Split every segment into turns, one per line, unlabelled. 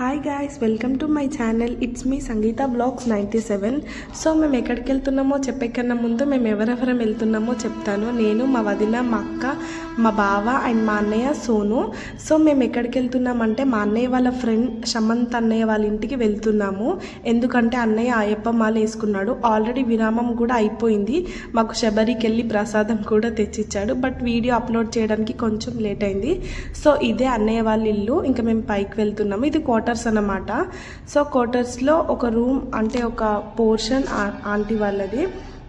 Hi guys, welcome to my channel. It's me Sangeetha blogs 97. So మేము ఎక్కడికి వెళ్తున్నామో చెప్పేకన్నా ముందు మేము ఎవరెవరం వెళ్తున్నామో చెప్తాను. నేను, మా వదిన, మా అక్క, మా బావ అండ్ మా అన్నయ్య సోను. సో మేము ఎక్కడికి వెళ్తున్నామంటే మా అన్నయ్య వాళ్ళ ఫ్రెండ్ శమంత్ అన్నయ్య వాళ్ళ ఇంటికి వెళ్తున్నాము. ఎందుకంటే అన్నయ్య అయ్యప్ప మాల వేసుకున్నాడు. ఆల్రెడీ విరామం కూడా అయిపోయింది. మాకు శబరికి వెళ్ళి ప్రసాదం కూడా తెచ్చిచ్చాడు. బట్ వీడియో అప్లోడ్ చేయడానికి కొంచెం లేట్ అయింది. సో ఇదే అన్నయ్య వాళ్ళ ఇల్లు. ఇంకా మేము పైకి వెళ్తున్నాము. ఇది క్వార్టర్స్ అన్నమాట. సో క్వార్టర్స్లో ఒక రూమ్ అంటే ఒక పోర్షన్ ఆంటీ వాళ్ళది.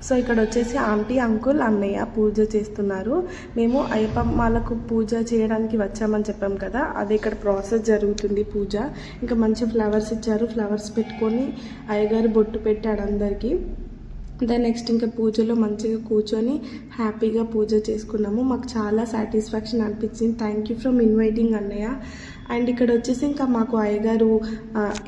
సో ఇక్కడ వచ్చేసి ఆంటీ, అంకుల్, అన్నయ్య పూజ చేస్తున్నారు. మేము అయ్యప్ప మాలకు పూజ చేయడానికి వచ్చామని చెప్పాం కదా, అదే ఇక్కడ ప్రాసెస్ జరుగుతుంది పూజ. ఇంకా మంచి ఫ్లవర్స్ ఇచ్చారు. ఫ్లవర్స్ పెట్టుకొని అయ్యగారు బొట్టు పెట్టాడు అందరికీ. దాని నెక్స్ట్ ఇంకా పూజలో మంచిగా కూర్చొని హ్యాపీగా పూజ చేసుకున్నాము. మాకు చాలా సాటిస్ఫాక్షన్ అనిపించింది. థ్యాంక్ యూ ఫ్రమ్ ఇన్వైటింగ్ అన్నయ్య. అండ్ ఇక్కడ వచ్చేసి ఇంకా మాకు అయ్యగారు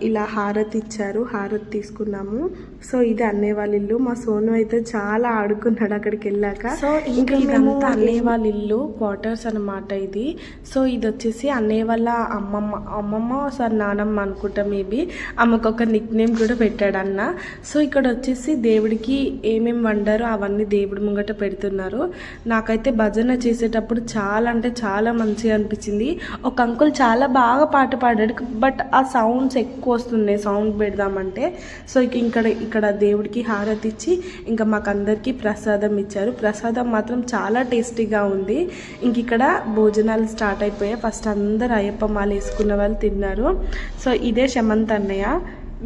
ఇలా హారతి ఇచ్చారు. హారతి తీసుకున్నాము. సో ఇది అన్నయ్య వాళ్ళ ఇల్లు. మా సోను అయితే చాలా ఆడుకున్నాడు అక్కడికి వెళ్ళాక. సో ఇంకా మేము అన్నయ్య వాళ్ళ ఇల్లు క్వార్టర్స్ అనమాట ఇది. సో ఇది వచ్చేసి అన్నయ్య వాళ్ళ అమ్మమ్మ సార్ నానమ్మ అనుకుంటా, మేబీ ఆమెకు ఒక నిక్ నేమ్ కూడా పెట్టాడు అన్న. సో ఇక్కడ వచ్చేసి దేవుడికి ఏమేమి వండారో అవన్నీ దేవుడి ముంగట పెడుతున్నారు. నాకైతే భజన చేసేటప్పుడు చాలా అంటే చాలా మంచిగా అనిపించింది. ఒక అంకుల్ చాలా బాగా పాట పాడాడు. బట్ ఆ సౌండ్స్ ఎక్కువ వస్తున్నాయి సౌండ్ పెడదామంటే. సో ఇక్కడ దేవుడికి హారతి ఇచ్చి ఇంకా మాకు అందరికీ ప్రసాదం ఇచ్చారు. ప్రసాదం మాత్రం చాలా టేస్టీగా ఉంది. ఇంక ఇక్కడ భోజనాలు స్టార్ట్ అయిపోయాయి. ఫస్ట్ అందరు అయ్యప్ప మాల వేసుకున్న వాళ్ళు తిన్నారు. సో ఇదే శమంత్ అన్నయ్య,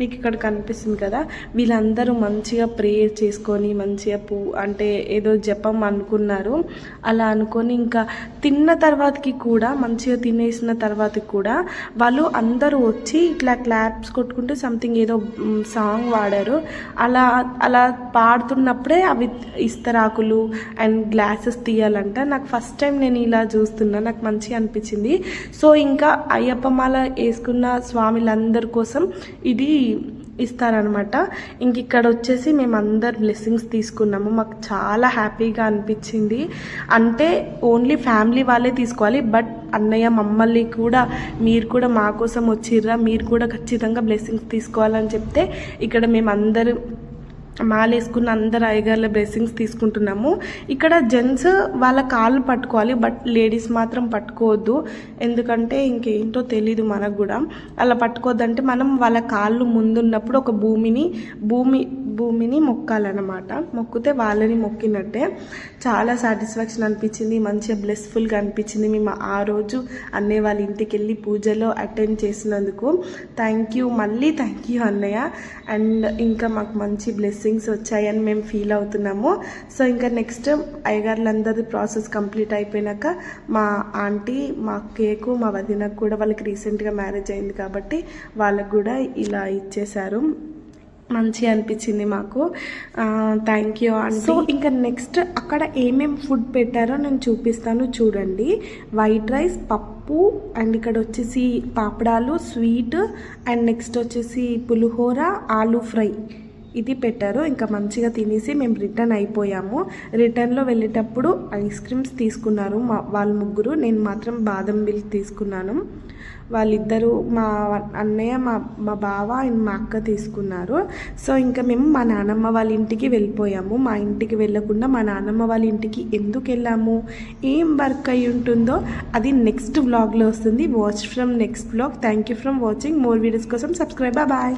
మీకు ఇక్కడ కనిపిస్తుంది కదా. వీళ్ళందరూ మంచిగా ప్రేయర్ చేసుకొని మంచిగా అంటే ఏదో జపం అనుకున్నారు. అలా అనుకొని ఇంకా తిన్న తర్వాతకి కూడా మంచిగా తినేసిన తర్వాతకి కూడా వాళ్ళు అందరూ వచ్చి ఇట్లా క్లాప్స్ కొట్టుకుంటూ సంథింగ్ ఏదో సాంగ్ వాడారు. అలా పాడుతున్నప్పుడే అవి ఇస్తరాకులు అండ్ గ్లాసెస్ తీయాలంట. నాకు ఫస్ట్ టైం నేను ఇలా చూస్తున్నా, నాకు మంచిగా అనిపించింది. సో ఇంకా అయ్యప్ప మాల వేసుకున్న స్వామిలందరి కోసం ఇది ఇస్తారనమాట. ఇంక ఇక్కడ వచ్చేసి మేము అందరు బ్లెస్సింగ్స్ తీసుకున్నాము. మాకు చాలా హ్యాపీగా అనిపించింది. అంటే ఓన్లీ ఫ్యామిలీ వాళ్ళే తీసుకోవాలి. బట్ అన్నయ్య మమ్మల్ని కూడా మీరు కూడా మా కోసం వచ్చిర్రా, మీరు కూడా ఖచ్చితంగా బ్లెస్సింగ్స్ తీసుకోవాలని చెప్తే ఇక్కడ మేము అందరూ మాలేసుకున్న అందరు అయ్యగారుల బ్లెస్సింగ్స్ తీసుకుంటున్నాము. ఇక్కడ జెంట్స్ వాళ్ళ కాళ్ళు పట్టుకోవాలి, బట్ లేడీస్ మాత్రం పట్టుకోవద్దు. ఎందుకంటే ఇంకేంటో తెలీదు మనకు కూడా. అలా పట్టుకోవద్దంటే మనం వాళ్ళ కాళ్ళు ముందున్నప్పుడు ఒక భూమిని మొక్కాలన్నమాట. మొక్కితే వాళ్ళని మొక్కినట్టే. చాలా సాటిస్ఫాక్షన్ అనిపించింది. మంచిగా బ్లెస్ఫుల్గా అనిపించింది. మేము ఆ రోజు అన్నయ్య వాళ్ళ ఇంటికి వెళ్ళి పూజలో అటెండ్ చేసినందుకు థ్యాంక్ యూ, మళ్ళీ థ్యాంక్ యూ అన్నయ్య. అండ్ ఇంకా మాకు మంచి బ్లెస్సింగ్స్ వచ్చాయని మేము ఫీల్ అవుతున్నాము. సో ఇంకా నెక్స్ట్ అయ్యగారులందరి ప్రాసెస్ కంప్లీట్ అయిపోయినాక మా ఆంటీ, మా కేకు, మా వదినకు కూడా వాళ్ళకి రీసెంట్గా మ్యారేజ్ అయింది కాబట్టి వాళ్ళకు కూడా ఇలా ఇచ్చేశారు. మంచిగా అనిపించింది మాకు. థ్యాంక్ యూ అండి. సో ఇంకా నెక్స్ట్ అక్కడ ఏమేమి ఫుడ్ పెట్టారో నేను చూపిస్తాను చూడండి. వైట్ రైస్, పప్పు, అండ్ ఇక్కడ వచ్చేసి పాపడాలు, స్వీట్, అండ్ నెక్స్ట్ వచ్చేసి పులిహోర, ఆలూ ఫ్రై ఇది పెట్టారు. ఇంకా మంచిగా తినేసి మేము రిటర్న్ అయిపోయాము. రిటర్న్లో వెళ్ళేటప్పుడు ఐస్ క్రీమ్స్ తీసుకున్నారు వాళ్ళు ముగ్గురు. నేను మాత్రం బాదం మిల్క్ తీసుకున్నాను. వాళ్ళిద్దరూ మా అన్నయ్య, మా బావ అండ్ మా అక్క తీసుకున్నారు. సో ఇంకా మేము మా నానమ్మ వాళ్ళ ఇంటికి వెళ్ళిపోయాము. మా ఇంటికి వెళ్ళకుండా మా నానమ్మ వాళ్ళ ఇంటికి ఎందుకు వెళ్ళాము, ఏం వర్క్ అయి ఉంటుందో అది నెక్స్ట్ వ్లాగ్లో వస్తుంది. Watch from next vlog. Thank you from watching. More videos కోసం సబ్స్క్రైబ్. బాయ్.